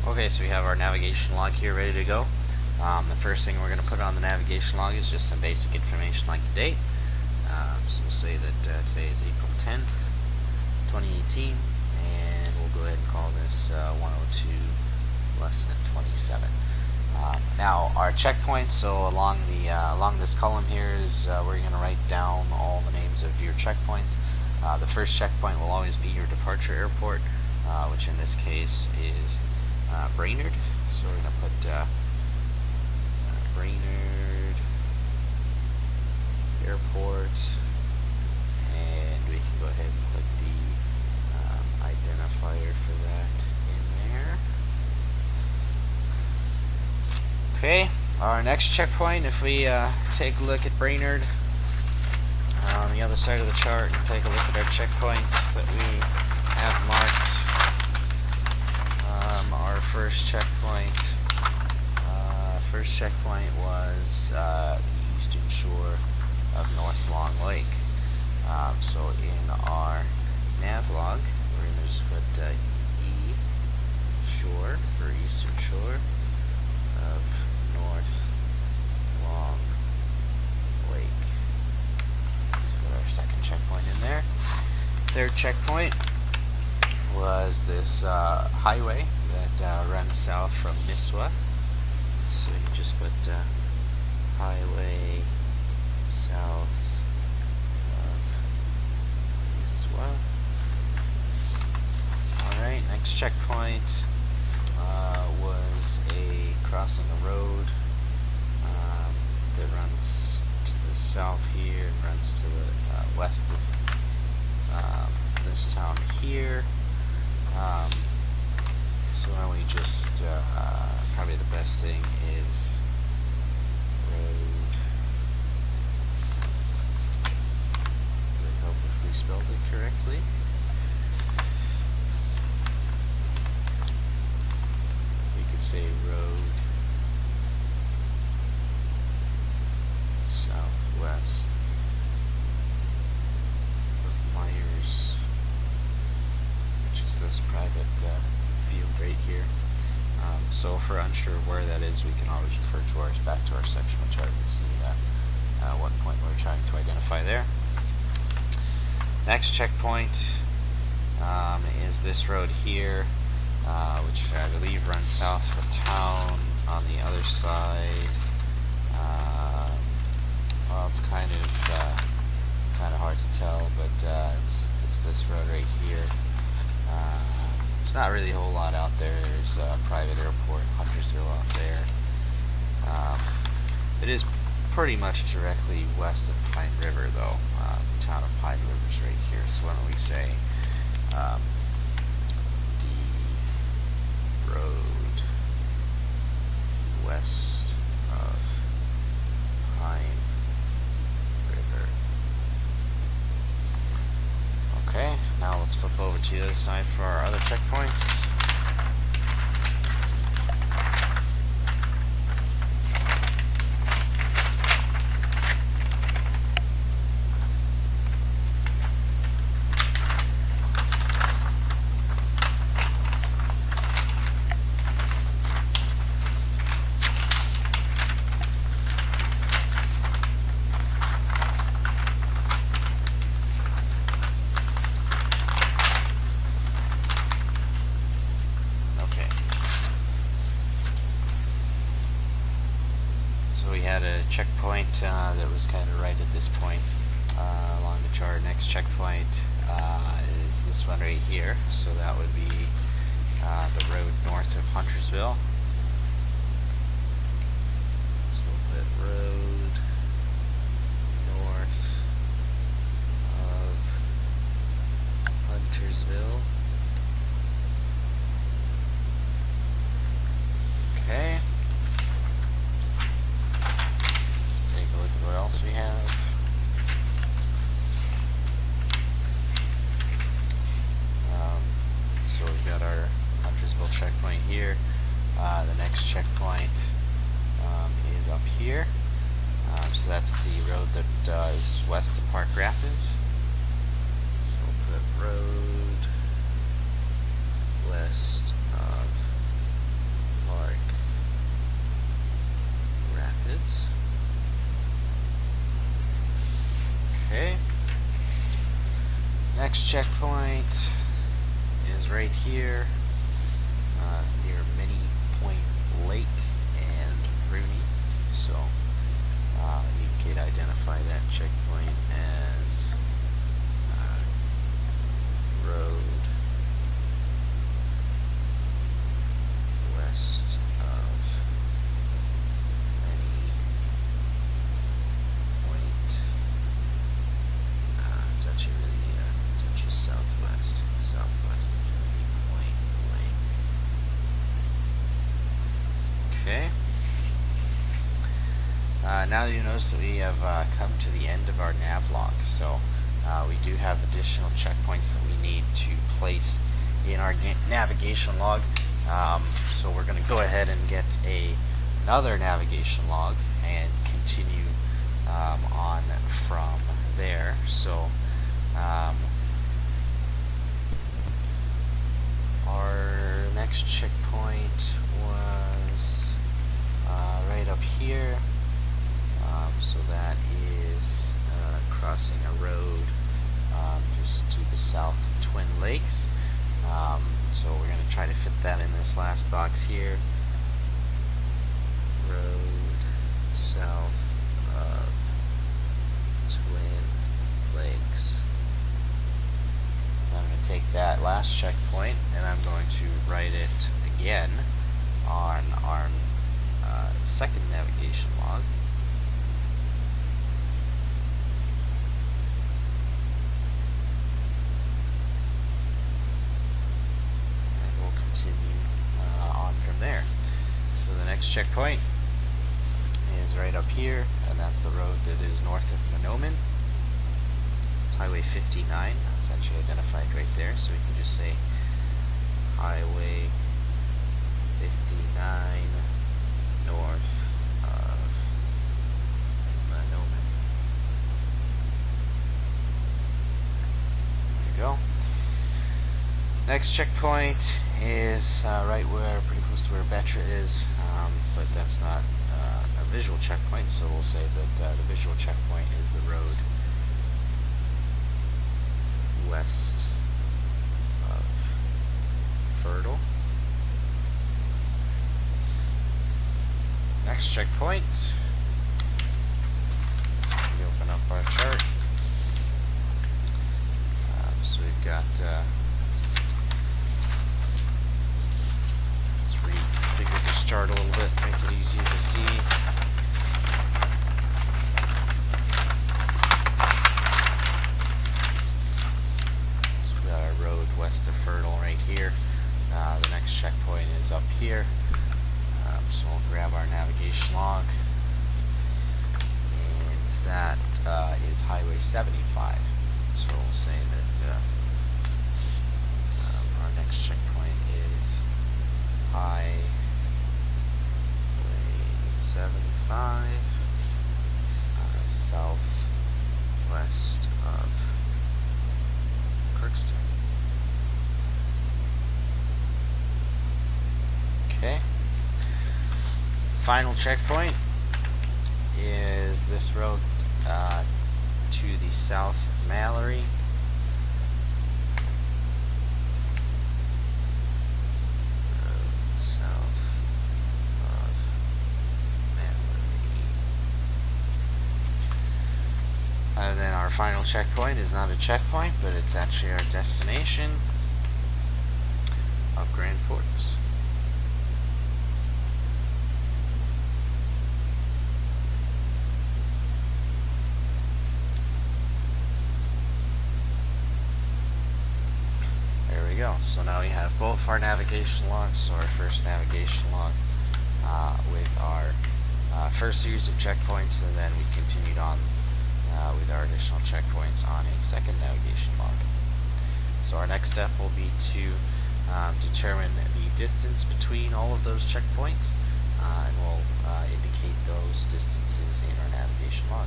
Okay, so we have our navigation log here ready to go. The first thing we're going to put on the navigation log is just some basic information like the date. So we'll say that today is April 10th, 2018, and we'll go ahead and call this 102 lesson 27. Now our checkpoints, so along this column here is we're going to write down all the names of your checkpoints. The first checkpoint will always be your departure airport, which in this case is Brainerd. So we're going to put Brainerd Airport, and we can go ahead and put the identifier for that in there. Okay, our next checkpoint, if we take a look at Brainerd on the other side of the chart and take a look at our checkpoints that we have marked. Our first checkpoint was the eastern shore of North Long Lake. So in our NAVLOG, we're going to just put E shore for eastern shore of North Long Lake. Put our second checkpoint in there. Third checkpoint was this highway that runs south from Nisswa. So you can just put highway south of Nisswa. Alright, next checkpoint was a crossing a road that runs to the south here and runs to the west of this town here. So why don't we just, probably the best thing is road. Would it help if we spelled it correctly? We could say road southwest of Myers, which is this private field right here. So if we're unsure where that is, we can always refer to back to our sectional chart and see what point we're trying to identify there. Next checkpoint is this road here, which I believe runs south of town on the other side. Well, it's kind of hard to tell, but it's this road right here. There's not really a whole lot out there. There's a private airport, Huntersville, out there. It is pretty much directly west of Pine River, though. The town of Pine River is right here. So why don't we say the road west of Pine River. Okay, now let's flip over to the other side for our other checkpoints. We had a checkpoint that was kind of right at this point along the chart. Next checkpoint is this one right here, so that would be the road north of Huntersville. So we'll put road north of Huntersville. Okay. What else we have? So we've got our Huntersville checkpoint here. The next checkpoint is up here. So that's the road that is west of Park Rapids. So we'll put road west of next checkpoint is right here near Many Point Lake and Rooney. So you could identify that checkpoint as road west of Many Point. It's actually really it's actually southwest of Many Point Lake. Okay. Now you notice that we have come to the end of our NAVLOG. So we do have additional checkpoints that we need to place in our navigation log. So we're going to go ahead and get another navigation log and continue on from there. So our next checkpoint was right up here. So that is crossing a road just to the south of Twin Lakes. So we're going to try to fit that in this last box here. Road south of Twin Lakes. I'm going to take that last checkpoint and I'm going to write it again on our second navigation log. Checkpoint is right up here, and that's the road that is north of Monoman. It's Highway 59. That's actually identified right there, so we can just say Highway 59 north of Monoman. There you go. Next checkpoint is right where, pretty close to where Betra is, but that's not a visual checkpoint, so we'll say that the visual checkpoint is the road west of Fertile. Next checkpoint, we open up our chart. So we've got reconfigure this chart a little bit, make it easier to see. So we've got our road west of Fertile right here. The next checkpoint is up here. So we'll grab our navigation log, and that is Highway 75. So we'll say that our next checkpoint is Highway 75, southwest of Kirkston. Okay. Final checkpoint is this road to the south of Mallory. And then our final checkpoint is not a checkpoint, but it's actually our destination of Grand Forks. There we go. So now we have both our navigation logs. So our first navigation log with our first series of checkpoints, and then we continued on with our additional checkpoints on a second navigation log. So our next step will be to determine the distance between all of those checkpoints, and we'll indicate those distances in our navigation log.